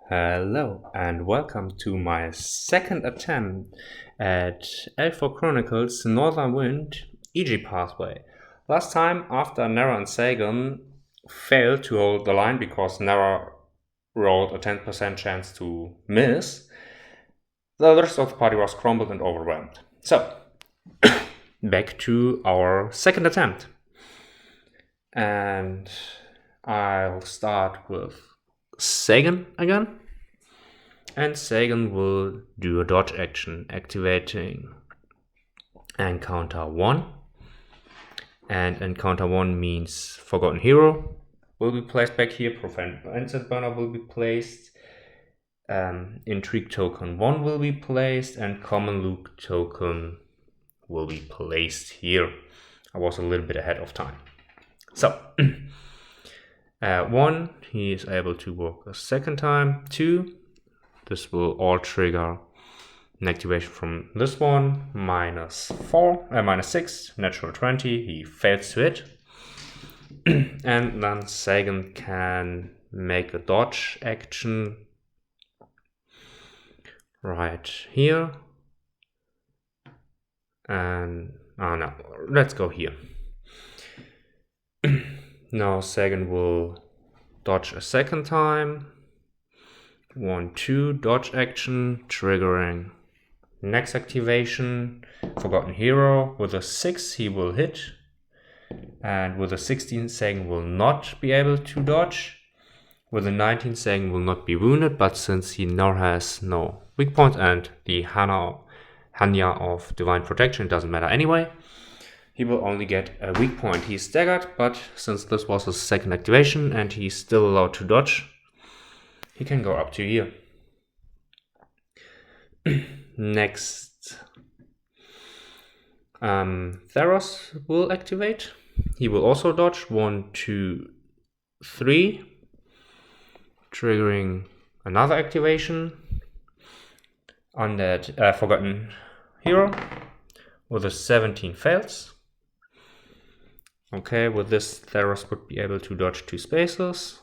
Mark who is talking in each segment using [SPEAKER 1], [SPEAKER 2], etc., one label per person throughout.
[SPEAKER 1] Hello and welcome to my second attempt at Eldfall Chronicles Northern Wind Iji Pathway. Last time, after Nara and Sagan failed to hold the line because Nara rolled a 10% chance to miss, the rest of the party was crumbled and overwhelmed. So, back to our second attempt. And I'll start with Sagan again, and Sagan will do a dodge action, activating Encounter 1, and Encounter 1 means Forgotten Hero will be placed back here, Profound Instant Burner will be placed, Intrigue Token 1 will be placed, and Common Luke Token will be placed here. I was a little bit ahead of time. So, 1, he is able to work a second time. 2, this will all trigger an activation from this one. minus 6, natural 20, he fails to hit. And then Sagan can make a dodge action right here. And, no, let's go here. Now Sagan will dodge a second time. 1, 2, dodge action, triggering next activation, Forgotten Hero. With a 6 he will hit, and with a 16 Sagan will not be able to dodge. With a 19 Sagan will not be wounded, but since he now has no weak point and the Hanya of Divine Protection, it doesn't matter anyway. He will only get a weak point. He's staggered, but since this was his second activation and he's still allowed to dodge, he can go up to here. Next, Theros will activate. He will also dodge 1, 2, 3, triggering another activation on that Forgotten Hero. With a 17 fails. Okay, with this Theros would be able to dodge 2 spaces.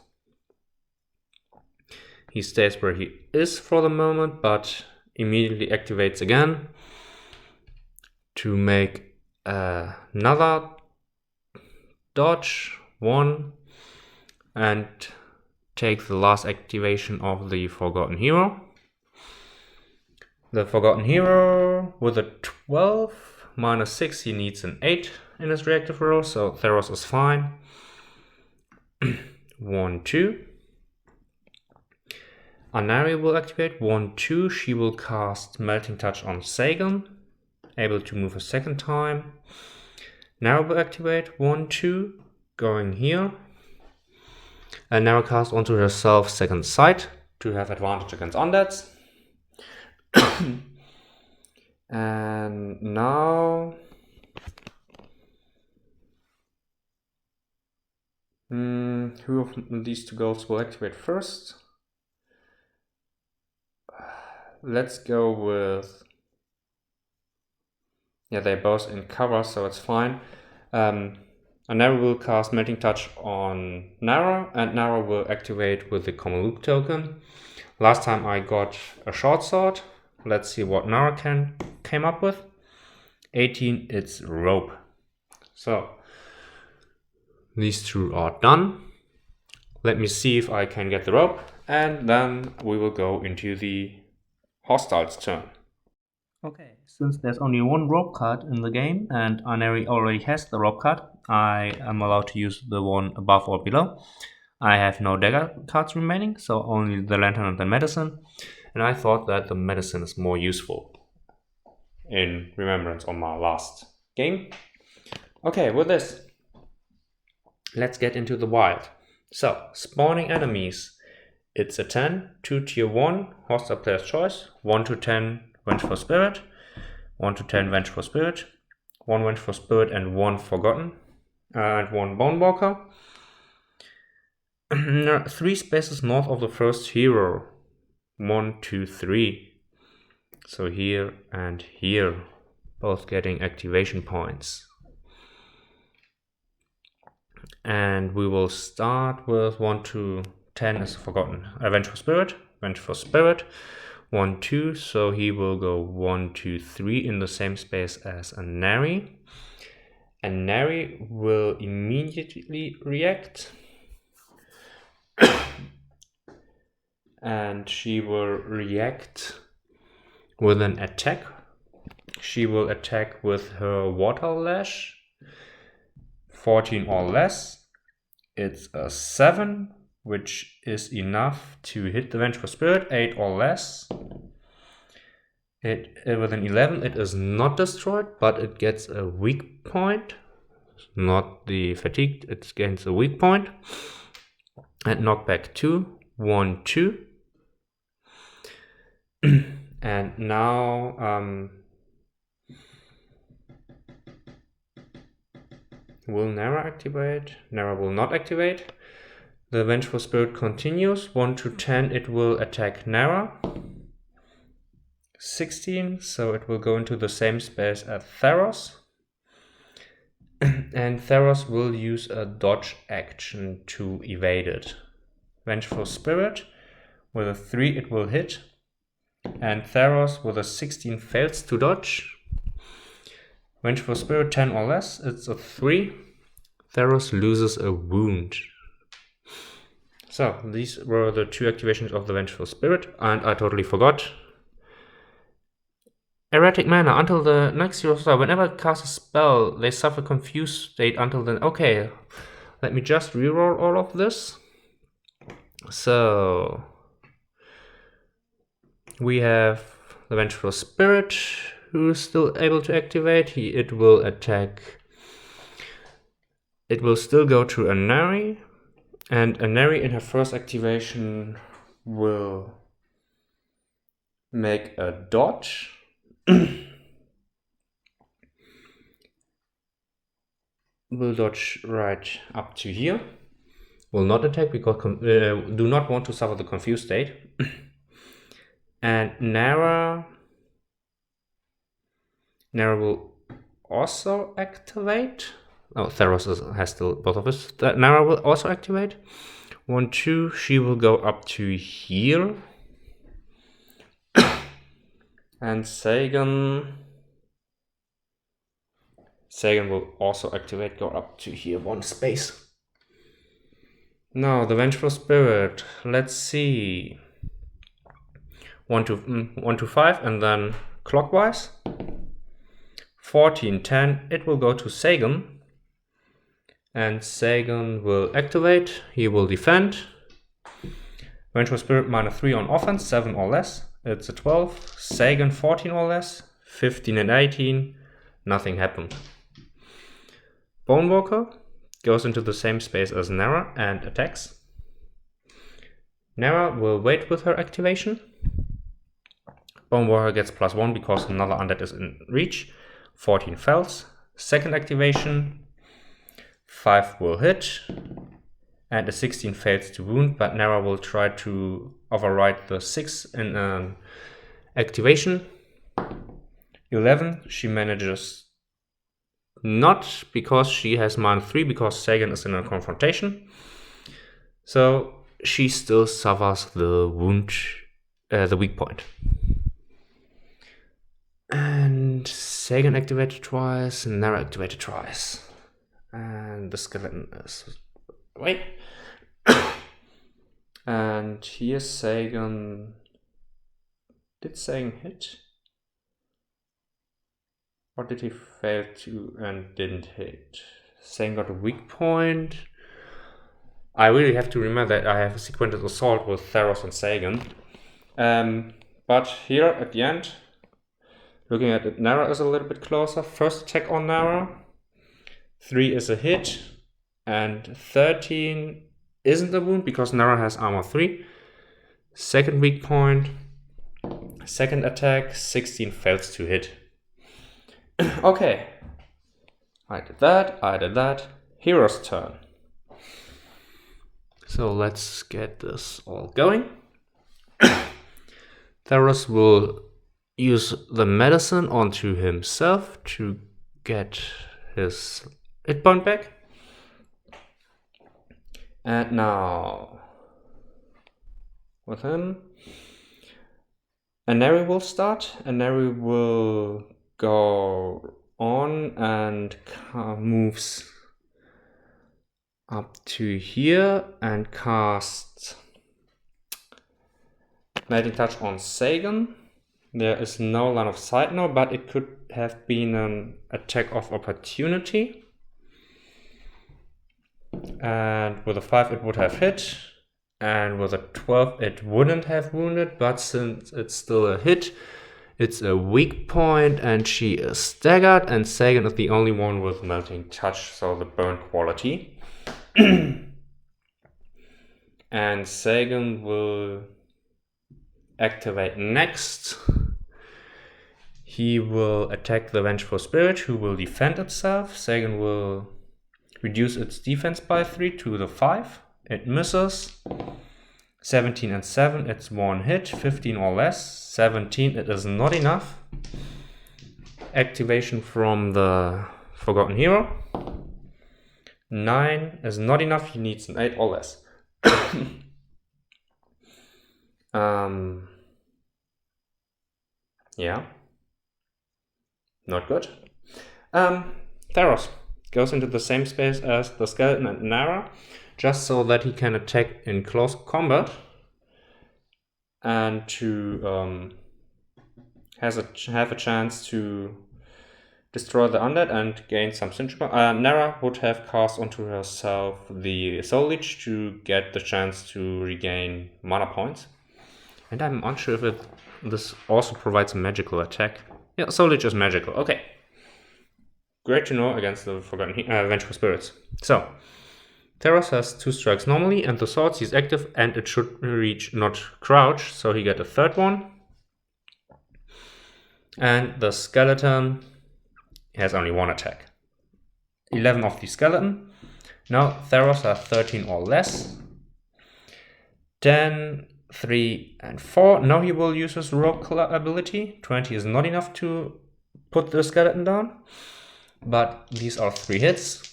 [SPEAKER 1] He stays where he is for the moment, but immediately activates again to make another dodge 1 and take the last activation of the Forgotten Hero. The Forgotten Hero with a 12 minus 6, he needs an 8 in his reactive roll, so Theros is fine. 1, 2. Anari will activate 1, 2. She will cast Melting Touch on Sagan, able to move a second time. Nara will activate 1, 2, going here. And Nara cast onto herself Second Sight to have advantage against undeads. And now who of these two girls will activate first? Let's go with, yeah, they're both in cover, so it's fine. Nara will cast Melting Touch on Nara, and Nara will activate with the Common Luke token. Last time I got a short sword. Let's see what Nara came up with. 18, it's rope. So these two are done. Let me see if I can get the rope, and then we will go into the hostiles' turn. Okay, since there's only one rope card in the game and Aneri already has the rope card, I am allowed to use the one above or below. I have no dagger cards remaining, so only the lantern and the medicine. And I thought that the medicine is more useful in remembrance on my last game. Okay, with this, let's get into the wild. So, spawning enemies. It's a 10, 2 tier 1, hostile player's choice, 1 to 10 Vengeful Spirit, 1 to 10 Vengeful Spirit, 1 Vengeful Spirit and 1 Forgotten, and 1 Bonewalker. 3 spaces north of the first hero. 1, 2, 3. So here and here, both getting activation points. And we will start with 1 to 10 as Forgotten. Vengeful Spirit. Vengeful Spirit. 1, 2, so he will go 1, 2, 3 in the same space as a Neri. And Neri will immediately react. And she will react with an attack. She will attack with her Water Lash. 14 or less. It's a 7, which is enough to hit the Vengeful Spirit. 8 or less. With an 11, it is not destroyed, but it gets a weak point. Not the fatigued, it gains a weak point. And knockback 2. 1, 2. And now will Nara activate? Nara will not activate. The Vengeful Spirit continues. 1 to 10, it will attack Nara. 16, so it will go into the same space as Theros. And Theros will use a dodge action to evade it. Vengeful Spirit, with a 3 it will hit. And Theros with a 16 fails to dodge. Vengeful Spirit 10 or less, it's a 3. Theros loses a wound. So these were the 2 activations of the Vengeful Spirit, and I totally forgot. Erratic mana. Until the next zero star, whenever it casts a spell, they suffer confused state until then. Okay, let me just reroll all of this. So we have the Vengeful Spirit, who is still able to activate. It will attack. It will still go to a Neri, and a Neri in her first activation will make a dodge. Will dodge right up to here. Will not attack because do not want to suffer the confused state. And Nara will also activate. Oh, Theros has still both of us. Nara will also activate. 1, 2. She will go up to here. And Sagan will also activate, go up to here 1 space. Now the Vengeful Spirit. Let's see. 1 to 5, and then clockwise. 14, 10. It will go to Sagan. And Sagan will activate. He will defend. Vengeful Spirit -3 on offense, 7 or less. It's a 12. Sagan 14 or less. 15 and 18. Nothing happened. Bonewalker goes into the same space as Nara and attacks. Nara will wait with her activation. Bonewalker gets +1 because another undead is in reach. 14 fails. Second activation. 5 will hit. And a 16 fails to wound, but Nara will try to override the 6 in an activation. 11, she manages not, because she has -3, because Sagan is in a confrontation. So she still suffers the wound, the weak point. And Sagan activated twice, Nara activated twice. And the skeleton is... Wait. And here's Sagan. Did Sagan hit? Or did he fail to and didn't hit? Sagan got a weak point. I really have to remember that I have a sequential assault with Theros and Sagan. But here at the end, looking at it, Nara is a little bit closer. First attack on Nara. 3 is a hit. And 13 isn't a wound because Nara has armor 3. Second weak point. Second attack. 16 fails to hit. Okay. I did that. Hero's turn. So let's get this all going. Theros will use the medicine onto himself to get his hit point back. And now with him. Aneri will start. Aneri will go on and moves up to here and casts Melting Touch on Sagan. There is no line of sight now, but it could have been an attack of opportunity. And with a 5 it would have hit. And with a 12 it wouldn't have wounded, but since it's still a hit, it's a weak point and she is staggered, and Sagan is the only one with Melting Touch, so the burn quality. And Sagan will activate next. He will attack the Vengeful Spirit, who will defend itself. Sagan will reduce its defense by 3 to the 5. It misses. 17 and 7, it's one hit. 15 or less. 17, it is not enough. Activation from the Forgotten Hero. 9 is not enough, he needs an 8 or less. Yeah. Not good. Theros goes into the same space as the skeleton and Nara, just so that he can attack in close combat and to have a chance to destroy the undead and gain some synergy. Nara would have cast onto herself the Soul Leech to get the chance to regain mana points. And I'm unsure if this also provides a magical attack. Yeah, Soul Leech is magical. Okay. Great to know against the Forgotten Vengeful Spirits. So, Theros has 2 strikes normally, and the sword is active, and it should reach not crouch, so he get a 3rd one. And the skeleton has only 1 attack. 11 of the skeleton. Now Theros has 13 or less. 10, 3, and 4. Now he will use his rogue ability. 20 is not enough to put the skeleton down, but these are 3 hits.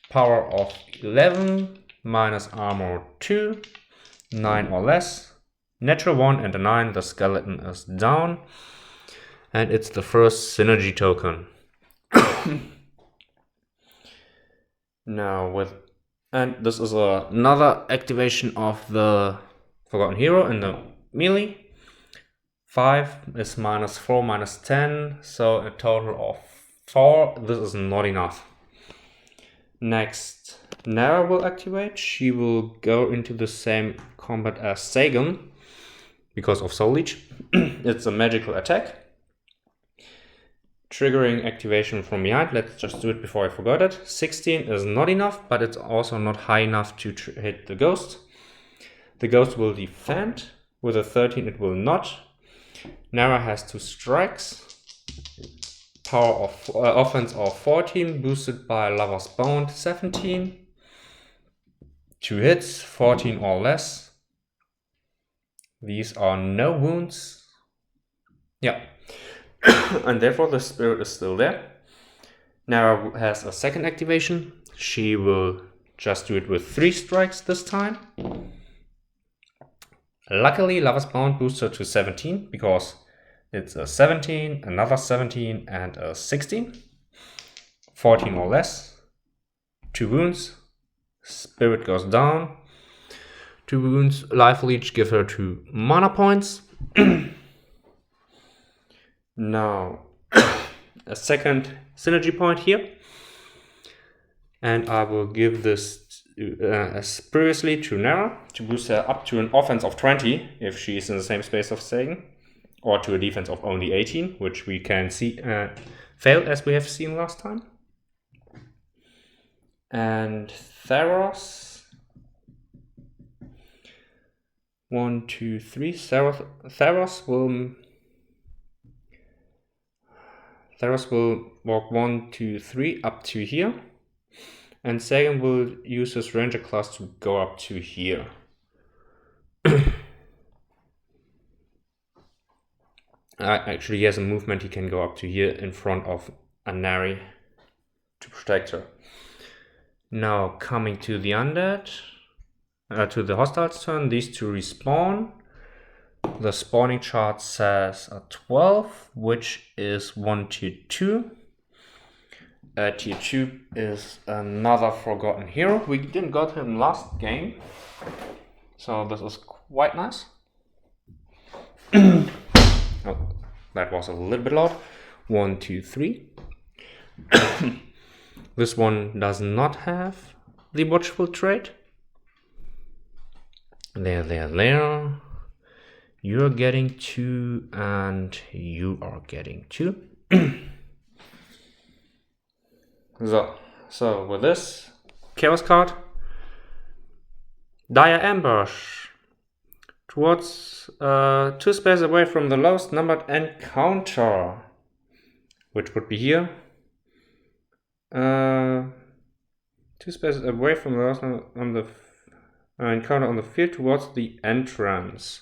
[SPEAKER 1] Power of 11 minus armor 2, 9 or less. Natural 1 and a 9, the skeleton is down. And it's the first synergy token. And this is another activation of the Forgotten Hero in the melee. 5 is minus 4 minus 10, so a total of 4. This is not enough. Next, Nara will activate. She will go into the same combat as Sagan because of Soul Leech. It's a magical attack. Triggering activation from behind. Let's just do it before I forgot it. 16 is not enough, but it's also not high enough to hit the ghost. The ghost will defend. With a 13 it will not. Nara has 2 strikes. Power of offense of 14, boosted by Lover's Bond 17. 2 hits, 14 or less. These are no wounds. Yeah. And therefore the spirit is still there. Nara has a second activation. She will just do it with 3 strikes this time. Luckily, Lover's Bound boosts her to 17 because it's a 17, another 17, and a 16. 14 or less. 2 wounds. Spirit goes down. 2 wounds. Life Leech give her 2 mana points. Now, a second synergy point here. And I will give this as previously to Nara to boost her up to an offense of 20 if she is in the same space of Sagan, or to a defense of only 18, which we can see failed as we have seen last time. And Theros. 1, 2, 3. Theros will walk 1, 2, 3 up to here. And Sagan will use his ranger class to go up to here. Actually, he has a movement, he can go up to here in front of Anari to protect her. Now, coming to the undead. to the hostile's turn, these two respawn. The spawning chart says a 12, which is 1 tier 2. Tier 2 is another forgotten hero. We didn't got him last game, so this is quite nice. Oh, that was a little bit loud. 1, 2, 3. This one does not have the watchful trait. There. You're getting 2 and you are getting 2. So with this chaos card, dire ambush towards 2 spaces away from the lowest numbered encounter, which would be here. 2 spaces away from the lowest on the encounter on the field towards the entrance.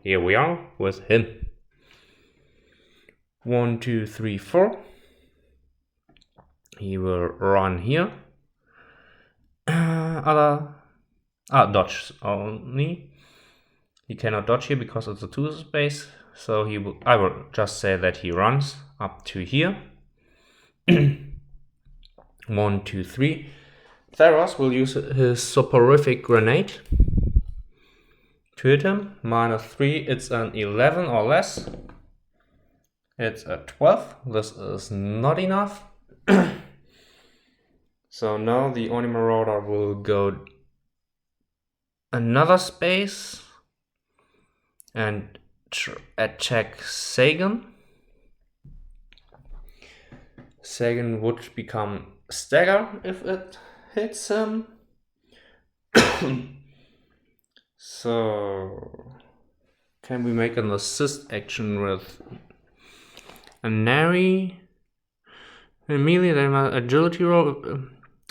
[SPEAKER 1] Here we are with him. 1, 2, 3, 4. He will run here. Dodge only. He cannot dodge here because it's a 2 space. So I will just say that he runs up to here. 1, 2, 3. Theros will use his soporific grenade to hit him. -3, it's an 11 or less. It's a 12. This is not enough. So now the Oni Marauder will go another space and attack Sagan. Sagan would become stagger if it hits him. So can we make an assist action with a Nari? Immediately then agility roll.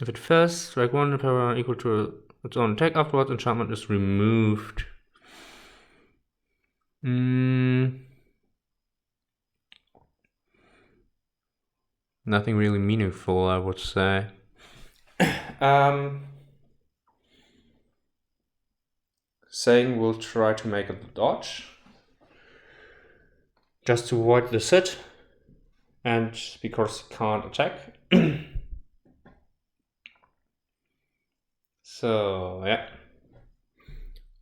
[SPEAKER 1] If it fails, strike 1 power equal to its own attack. Afterwards, enchantment is removed. Nothing really meaningful, I would say. Sagan will try to make a dodge just to avoid the sit, and because he can't attack. So yeah,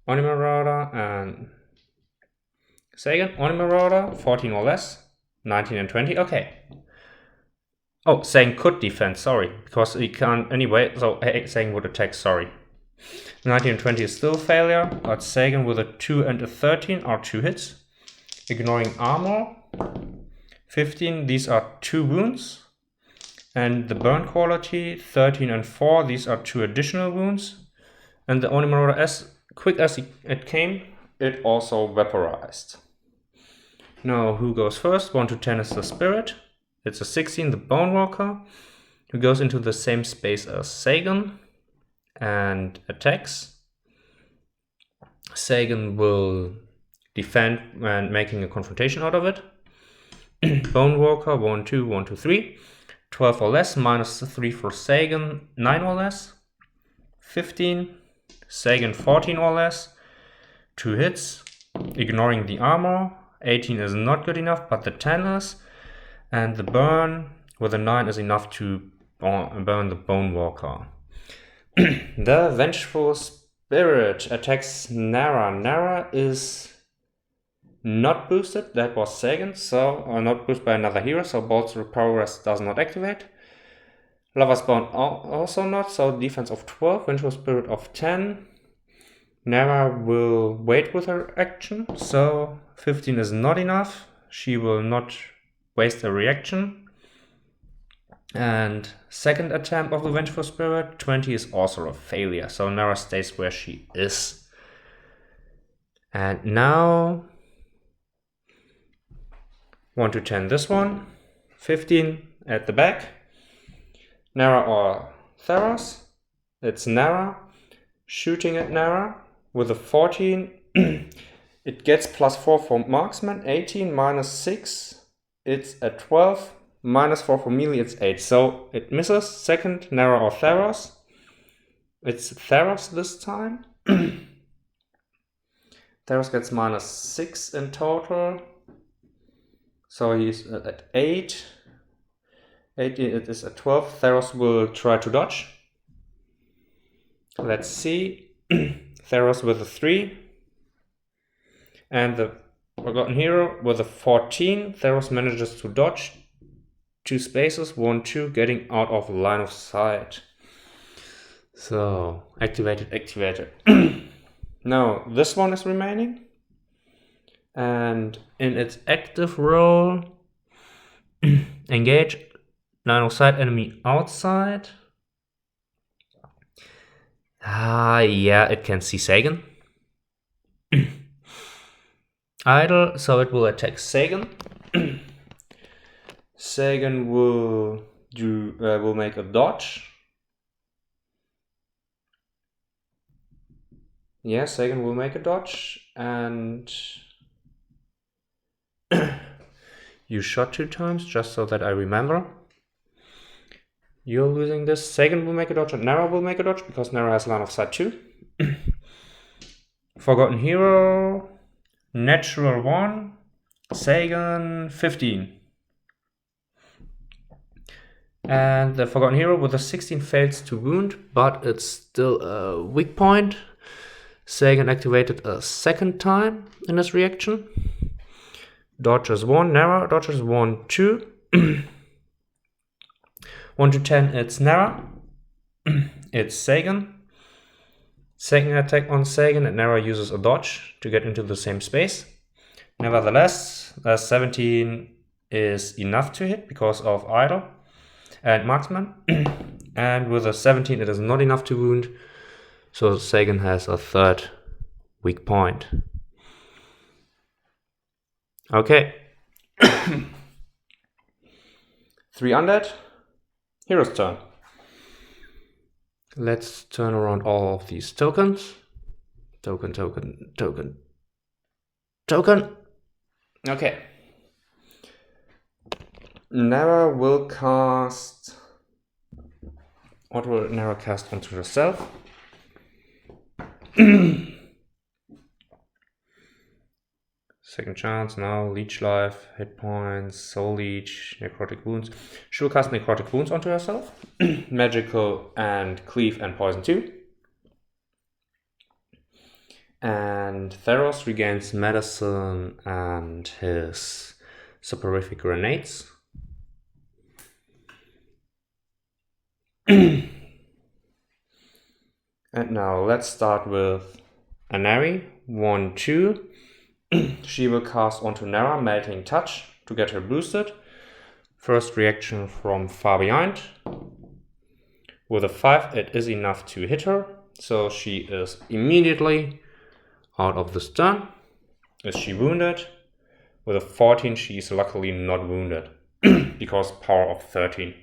[SPEAKER 1] Oni Marauder and Sagan. Oni Marauder 14 or less, 19 and 20. Okay. Oh, Sagan could defend, sorry, because he can't anyway. So Sagan would attack, sorry. 19 and 20 is still a failure, but Sagan with a 2 and a 13 are 2 hits. Ignoring armor. 15, these are 2 wounds. And the burn quality, 13 and 4, these are 2 additional wounds. And the Oni Marauder, as quick as it came, it also vaporized. Now, who goes first? 1 to 10 is the Spirit. It's a 16, the Bone Walker, who goes into the same space as Sagan and attacks. Sagan will defend and making a confrontation out of it. Bone Walker, 1, 2, 1, 2, 3. 12 or less, -3 for Sagan, 9 or less. 15, Sagan 14 or less. 2 hits, ignoring the armor. 18 is not good enough, but the 10 is. And the burn with a 9 is enough to burn the Bone Walker. The Vengeful Spirit attacks Nara. Nara is not boosted, that was Sagan, so not boosted by another hero, so Bolt's Power Rest does not activate. Lover's Bone also not, so defense of 12, Vengeful Spirit of 10. Nara will wait with her action, so 15 is not enough. She will not waste a reaction. And second attempt of the Vengeful Spirit, 20 is also a failure, so Nara stays where she is. And now 1 to 10 this one, 15 at the back. Nara or Theros. It's Nara. Shooting at Nara with a 14. It gets +4 for marksman, 18 -6. It's a 12. -4 for melee, it's 8. So it misses. Second, Nara or Theros. It's Theros this time. Theros gets -6 in total. So he's at 8. 8, it is at 12. Theros will try to dodge. Let's see. Theros with a 3. And the Forgotten Hero with a 14. Theros manages to dodge 2 spaces, 1, 2, getting out of line of sight. So, activated. Now, this one is remaining. And in its active role, engage line of sight enemy outside. Yeah, it can see Sagan. Idle, so it will attack Sagan. Sagan will make a dodge. Yeah, Sagan will make a dodge, and you shot 2 times, just so that I remember. You're losing this. Sagan will make a dodge, and Nara will make a dodge, because Nara has line of sight too. Forgotten Hero, natural 1, Sagan 15. And the Forgotten Hero with a 16 fails to wound, but it's still a weak point. Sagan activated a second time in his reaction. Dodges 1, Nara dodges 1, 2. 1 to 10, it's Nara. It's Sagan. Second attack on Sagan, and Nara uses a dodge to get into the same space. Nevertheless, 17 is enough to hit because of Idle and Marksman. And with a 17, it is not enough to wound. So Sagan has a third weak point. Okay. 3 undead. Hero's turn. Let's turn around all of these tokens. Token. Okay. Nara will cast... What will Nara cast onto herself? Second chance, now, leech life, hit points, soul leech, necrotic wounds. She will cast necrotic wounds onto herself. Magical and cleave and poison too. And Theros regains medicine and his soporific grenades. And now let's start with Anari, 1, 2. She will cast onto Nara Melting Touch to get her boosted. First reaction from far behind. With a 5, it is enough to hit her, so she is immediately out of the stun. Is she wounded? With a 14, she is luckily not wounded because power of 13.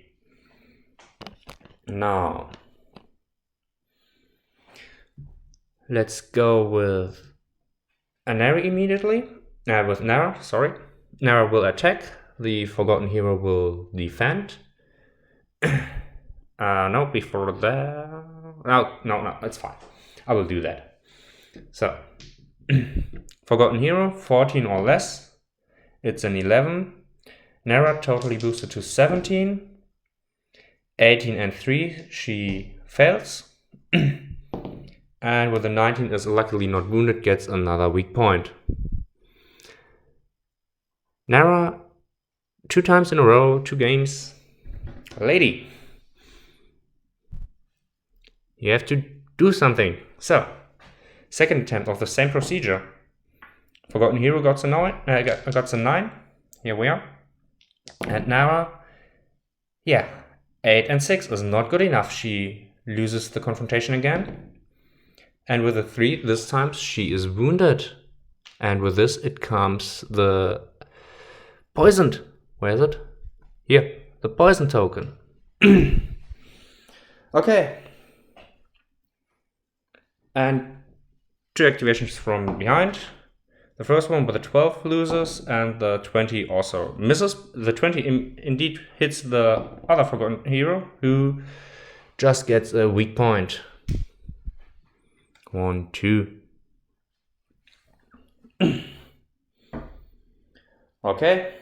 [SPEAKER 1] Now, let's go with Anari immediately. With Nara, sorry. Nara will attack. The Forgotten Hero will defend. No, before that... No, it's fine. I will do that. So, Forgotten Hero, 14 or less. It's an 11. Nara totally boosted to 17. 18 and 3, she fails. And with a 19 is luckily not wounded, gets another weak point. Nara, 2 times in a row, 2 games. Lady, you have to do something. So, second attempt of the same procedure. Forgotten Hero got a 9. Here we are. And Nara, 8 and 6 is not good enough. She loses the confrontation again. And with a 3, this time she is wounded. And with this, it comes the poisoned. Where is it? Here, the poison token. Okay. And 2 activations from behind. The first one with the 12 loses, and the 20 also misses. The 20 indeed hits the other Forgotten Hero, who just gets a weak point. 1, 2. Okay.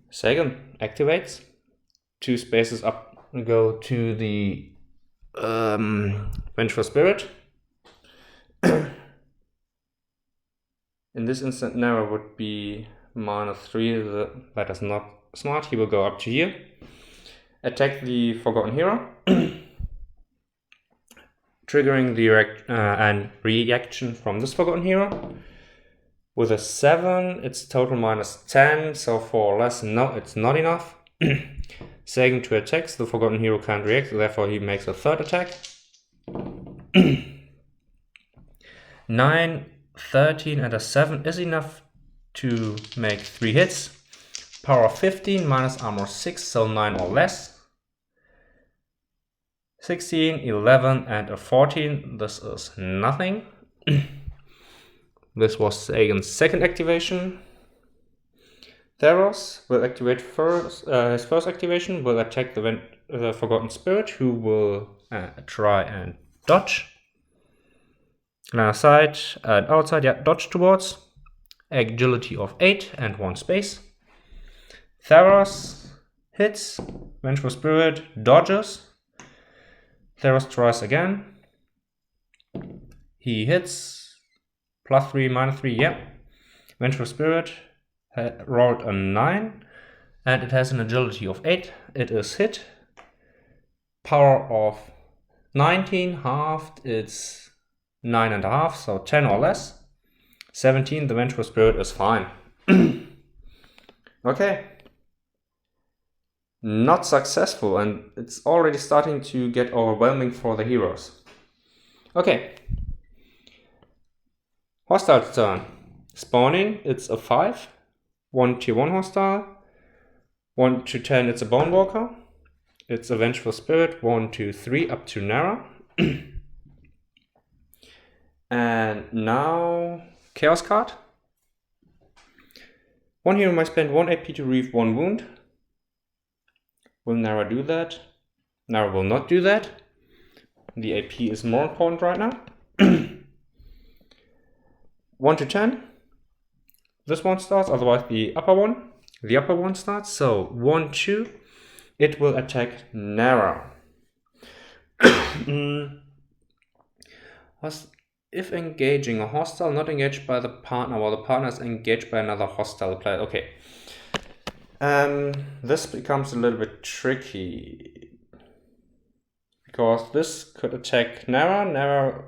[SPEAKER 1] Sagan activates. 2 spaces up and go to the Vengeful Spirit. In this instant, Nara would be -3. That is not smart. He will go up to here. Attack the Forgotten Hero. Triggering the reaction from this Forgotten Hero. With a 7, it's total -10, so 4 or less. No, it's not enough. Sagan 2 attacks, the Forgotten Hero can't react, therefore he makes a 3rd attack. 9, 13 and a 7 is enough to make 3 hits. Power of 15 minus armor 6, so 9 or less. 16, 11 and a 14, this is nothing. This was Sagan's 2nd activation. Theros will activate first. His 1st activation will attack the Forgotten Spirit, who will try and dodge. Line of sight and outside, yeah, dodge towards. Agility of 8 and 1 space. Theros hits. Vengeful Spirit dodges. Theros tries again. He hits. +3, -3, yeah. Vengeful Spirit rolled a 9 and it has an agility of 8. It is hit. Power of 19 halved, it's 9.5, so 10 or less. 17, the Vengeful Spirit is fine. Okay. Not successful, and it's already starting to get overwhelming for the heroes. Okay. Hostile turn. Spawning, it's a 5. 1 tier 1 hostile. 1 to 10, it's a Bone Walker. It's a Vengeful Spirit. 1, 2, 3, up to Nara. And now, Chaos card. One hero might spend 1 AP to relieve 1 wound. Will Nara do that? Nara will not do that. The AP is more important right now. 1 to 10. This one starts, otherwise the upper one. The upper one starts, so 1, 2. It will attack Nara. If engaging a hostile, not engaged by the partner, while the partner is engaged by another hostile player. Okay. This becomes a little bit tricky. Because this could attack Nara. Nara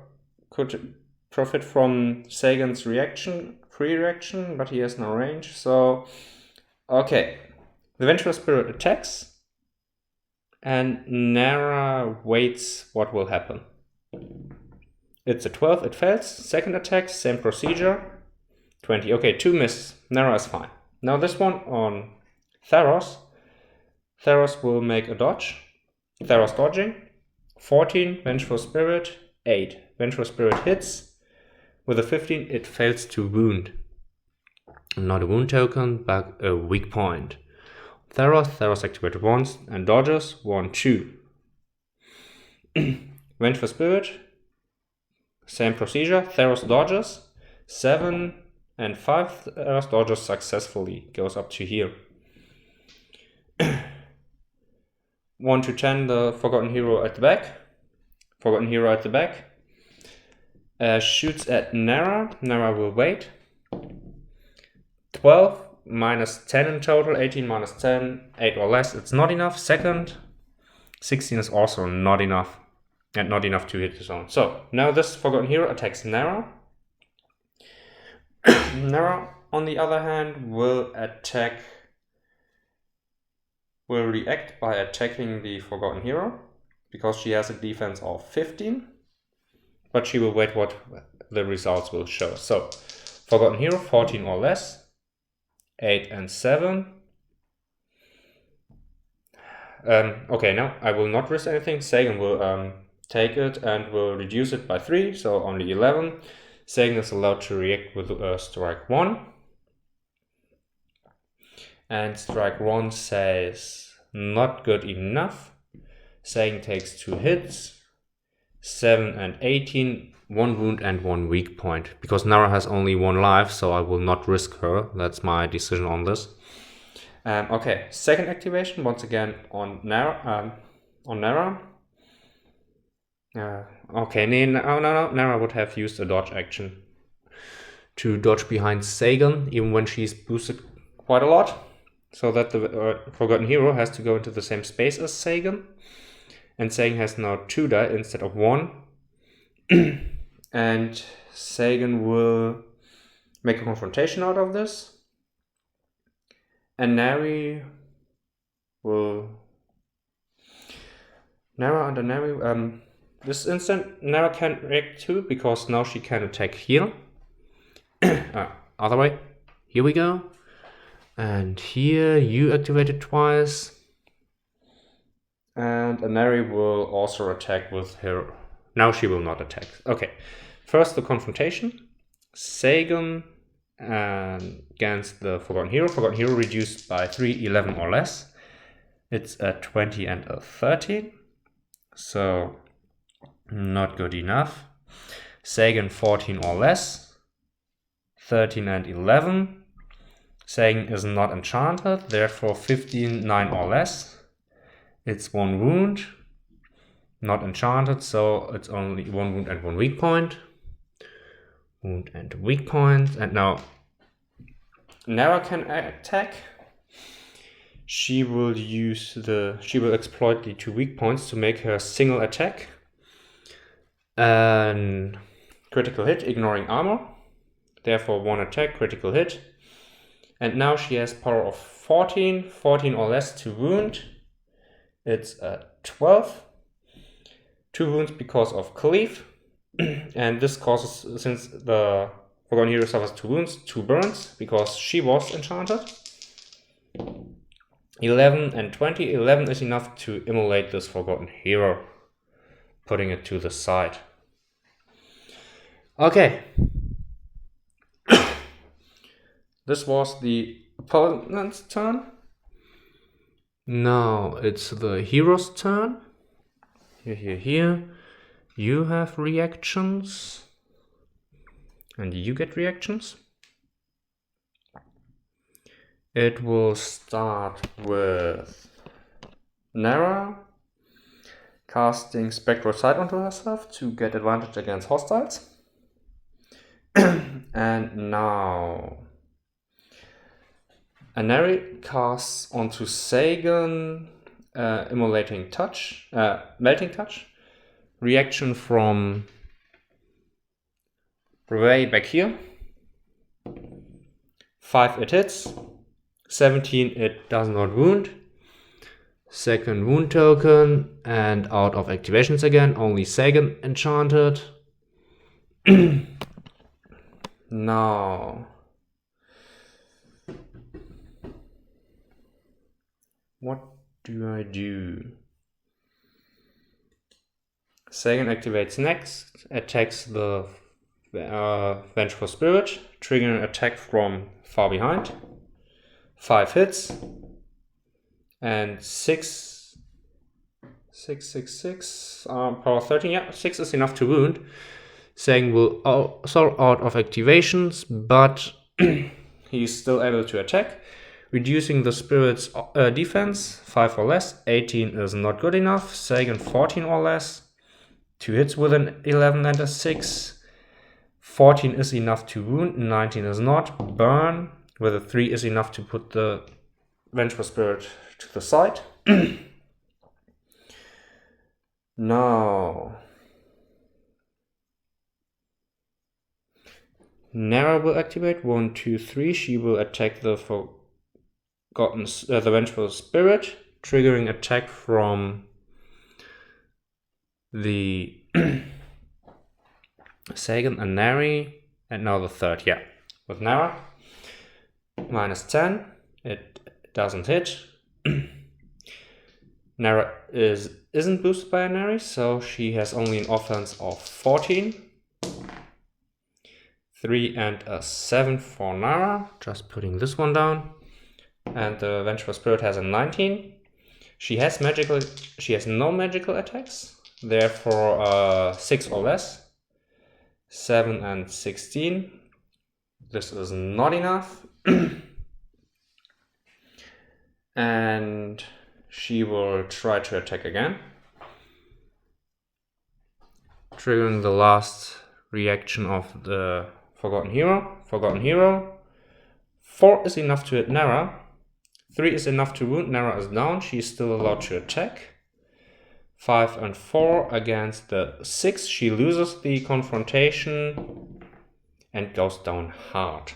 [SPEAKER 1] could profit from Sagan's free reaction, but he has no range. So, okay. The Vengeful Spirit attacks. And Nara waits what will happen. It's a 12, it fails. 2nd attack, same procedure. 20. Okay, 2 miss. Nara is fine. Now this one on Theros. Theros will make a dodge. Theros dodging. 14, Vengeful Spirit. 8. Vengeful Spirit hits. With a 15, it fails to wound. Not a wound token, but a weak point. Theros activated once and dodges. 1, 2. Vengeful Spirit. Same procedure. Theros dodges. 7 and 5. Theros dodges successfully. Goes up to here. 1 to 10, the Forgotten Hero at the back. Forgotten Hero at the back. Shoots at Nara. Nara will wait. 12 minus 10 in total. 18 minus 10. 8 or less. It's not enough. 2nd. 16 is also not enough. And not enough to hit his own. So, now this Forgotten Hero attacks Nara. Nara, on the other hand, will react by attacking the Forgotten Hero. Because she has a defense of 15. But she will wait what the results will show. So, Forgotten Hero, 14 or less. 8 and 7. Okay, now I will not risk anything. Sagan will take it and will reduce it by 3, so only 11. Sagan is allowed to react with strike 1. And strike 1 says not good enough. Sagan takes 2 hits. 7 and 18, 1 wound and 1 weak point. Because Nara has only 1 life, so I will not risk her. That's my decision on this. Okay, second activation, once again on Nara. Okay, no, Nara would have used a dodge action to dodge behind Sagan, even when she's boosted quite a lot. So that the Forgotten Hero has to go into the same space as Sagan. And Sagan has now 2 die instead of 1. And Sagan will make a confrontation out of this. And Nari will... this instant, Nara can react too, because now she can attack here. Other way. Here we go. And here you activate it twice. And Anari will also attack with her. Now she will not attack. Okay. First the confrontation. Sagan against the Forgotten Hero. Forgotten Hero reduced by 3, 11 or less. It's a 20 and a 13. So not good enough. Sagan 14 or less. 13 and 11. Sagan is not enchanted, therefore 15, 9 or less. It's 1 wound. Not enchanted, so it's only 1 wound and 1 weak point. Wound and weak point. And now Nara can attack. She will exploit the 2 weak points to make her single attack. And critical hit, ignoring armor. Therefore 1 attack, critical hit. And now she has power of 14, 14 or less to wound. It's a 12. 2 wounds because of cleave. And this causes, since the Forgotten Hero suffers 2 wounds, 2 burns, because she was enchanted. 11 and 20. 11 is enough to immolate this Forgotten Hero, putting it to the side. Okay. This was the opponent's turn. Now it's the hero's turn. Here. You have reactions. And you get reactions. It will start with Nara casting Spectral Sight onto herself to get advantage against hostiles. And now Anari casts onto Sagan Immolating Touch, Melting Touch. Reaction from way back here. 5 it hits. 17 it does not wound. Second wound token, and out of activations again, only Sagan enchanted. Now what do I do? Sagan activates next, attacks the Vengeful Spirit, triggering an attack from far behind. 5 hits. And 6, power 13, yeah, 6 is enough to wound. Sagan will also out of activations, but he's still able to attack. Reducing the spirit's defense, 5 or less. 18 is not good enough. Sagan 14 or less. 2 hits with an 11 and a 6. 14 is enough to wound. 19 is not. Burn with a 3 is enough to put the Vengeful Spirit to the side. Now Nara will activate 1, 2, 3. She will attack the the Vengeful Spirit, triggering attack from the Sagan and Nari, and now the third, yeah. With Nara, minus 10, it doesn't hit. Nara isn't boosted by a Nari, so she has only an offense of 14. 3 and a 7 for Nara, just putting this one down. And the Vengeful Spirit has a 19. She has no magical attacks, therefore 6 or less. 7 and 16. This is not enough. And she will try to attack again, triggering the last reaction of the Forgotten Hero. 4 is enough to hit Nara. 3 is enough to wound. Nara is down. She is still allowed to attack. 5 and 4 against the 6. She loses the confrontation and goes down hard.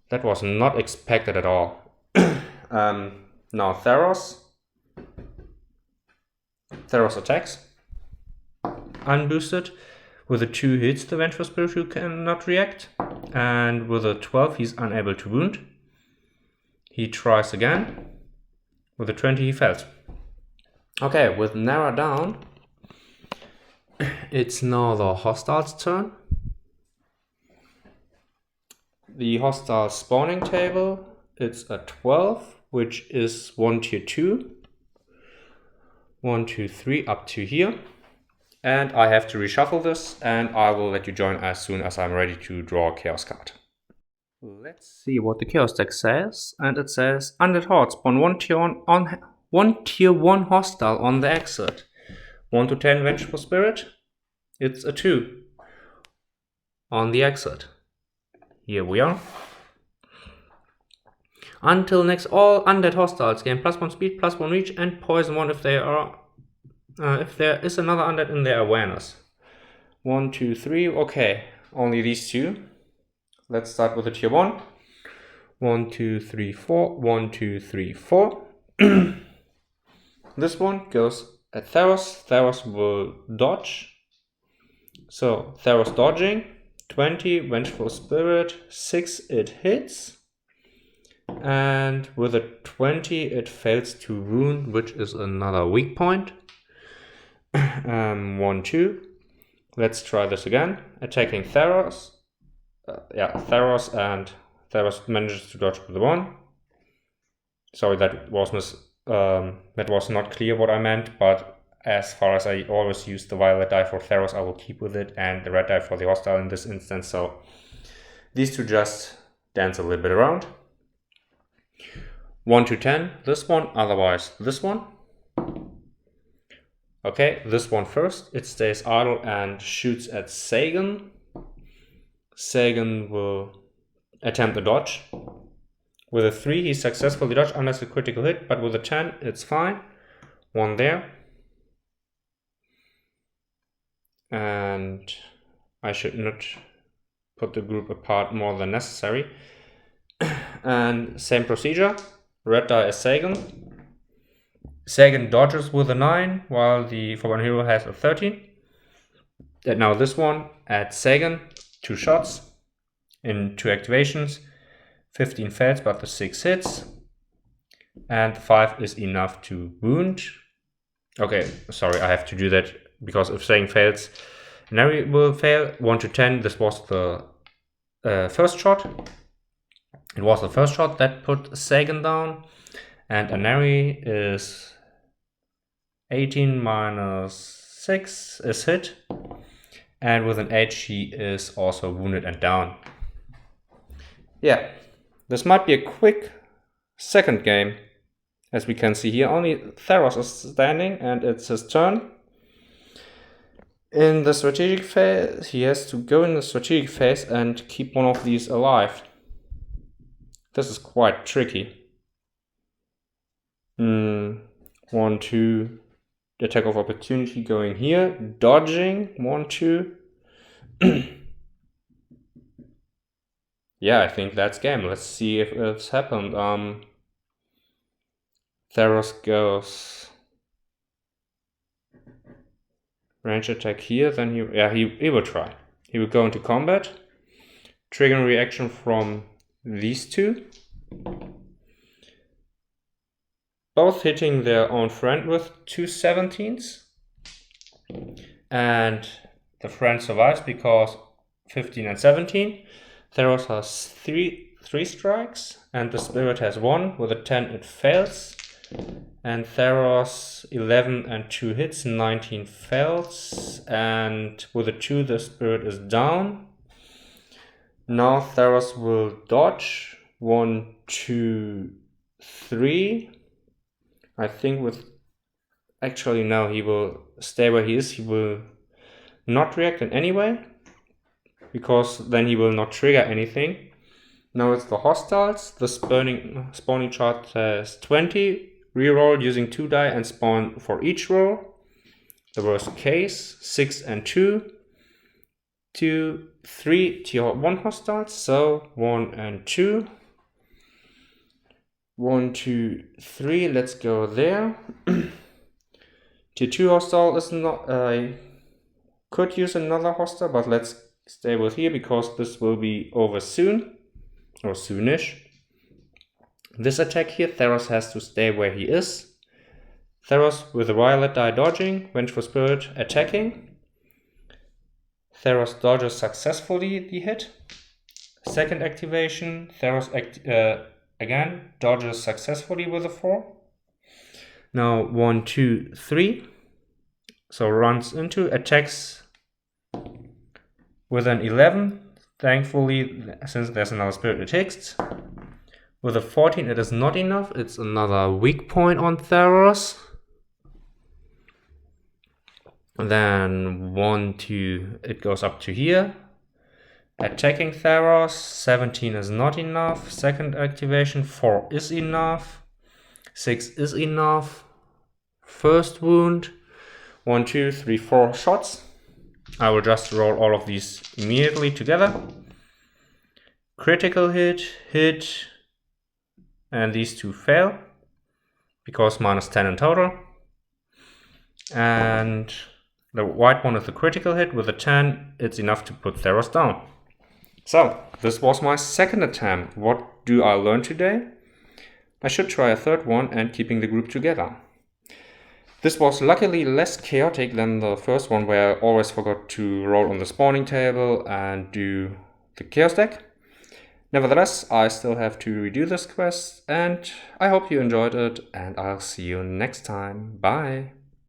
[SPEAKER 1] That was not expected at all. Now Theros. Theros attacks. Unboosted. With a 2 hits, the Vengeful Spirit who cannot react. And with a 12, he's unable to wound. He tries again. With a 20, he fails. Okay, with Nara down, it's now the hostiles' turn. The hostile spawning table, it's a 12, which is 1 tier 2. 1, 2, 3 up to here. And I have to reshuffle this, and I will let you join as soon as I'm ready to draw a Chaos card. Let's see what the Chaos deck says. And it says, Undead Horde, spawn 1 tier 1 hostile on the exit. 1 to 10 Vengeful Spirit, it's a 2 on the exit. Here we are. Until next, all undead hostiles gain +1 speed, +1 reach, and poison 1 if there is another undead in their awareness. 1, 2, 3. Okay, only these 2. Let's start with the tier 1. 1, 2, 3, 4. 1, 2, 3, 4. This one goes at Theros. Theros will dodge. So Theros dodging. 20 Vengeful Spirit. 6 it hits. And with a 20 it fails to wound, which is another weak point. 1, 2. Let's try this again. Attacking Theros. Theros, and Theros manages to dodge with the 1. Sorry, that was not clear what I meant, but as far as I always use the violet die for Theros, I will keep with it, and the red die for the hostile in this instance, so these two just dance a little bit around. 1 to 10, this one, otherwise this one. Okay, this one first. It stays idle and shoots at Sagan. Sagan will attempt a dodge. With a 3, he successfully dodged unless a critical hit, but with a 10, it's fine. 1 there. And I should not put the group apart more than necessary. And same procedure. Red die is Sagan. Sagan dodges with a 9, while the Forgotten Hero has a 13. And now this one at Sagan, 2 shots in 2 activations. 15 fails, but the 6 hits. And 5 is enough to wound. Okay, sorry, I have to do that because if Sagan fails, Nari will fail. 1 to 10, this was the first shot. It was the first shot that put Sagan down. And Anari is 18 minus 6 is hit. And with an 8, she is also wounded and down. Yeah, this might be a quick second game. As we can see here, only Theros is standing and it's his turn. In the strategic phase, he has to go in the strategic phase and keep one of these alive. This is quite tricky. 1, 2, attack of opportunity going here, dodging, 1, 2. Yeah, I think that's game. Let's see if it's happened. Theros goes range attack here, then he will try. He will go into combat, trigger reaction from these 2. Both hitting their own friend with 2 17s. And the friend survives because 15 and 17. Theros has 3 strikes and the spirit has 1. With a 10 it fails. And Theros 11 and 2 hits, 19 fails, and with a 2 the spirit is down. Now Theros will dodge 1, 2, 3. I think with actually no, he will stay where he is. He will not react in any way, because then he will not trigger anything. Now it's the hostiles. The spawning chart has 20. Reroll using 2 die and spawn for each roll. The worst case, 6 and 2. 2, 3 tier 1 hostiles, so 1 and 2. 1, 2, 3, let's go there. Tier 2 hostile is not, I could use another hostile, but let's stay with here because this will be over soon, or soonish. This attack here, Theros has to stay where he is. Theros with the violet die dodging, Vengeful Spirit attacking. Theros dodges successfully the hit. Second activation, Theros again dodges successfully with a 4. Now 1, 2, 3. So runs into, attacks with an 11. Thankfully, since there's another spirit, it hits. With a 14, it is not enough. It's another weak point on Theros. Then 1, 2, it goes up to here. Attacking Theros, 17 is not enough. Second activation, 4 is enough. 6 is enough. First wound, 1, 2, 3, 4 shots. I will just roll all of these immediately together. Critical hit, hit, and these 2 fail, because minus 10 in total. And the white one is the critical hit. With a 10, it's enough to put Theros down. So, this was my second attempt. What do I learn today? I should try a third one and keeping the group together. This was luckily less chaotic than the first one, where I always forgot to roll on the spawning table and do the chaos deck. Nevertheless, I still have to redo this quest, and I hope you enjoyed it, and I'll see you next time. Bye!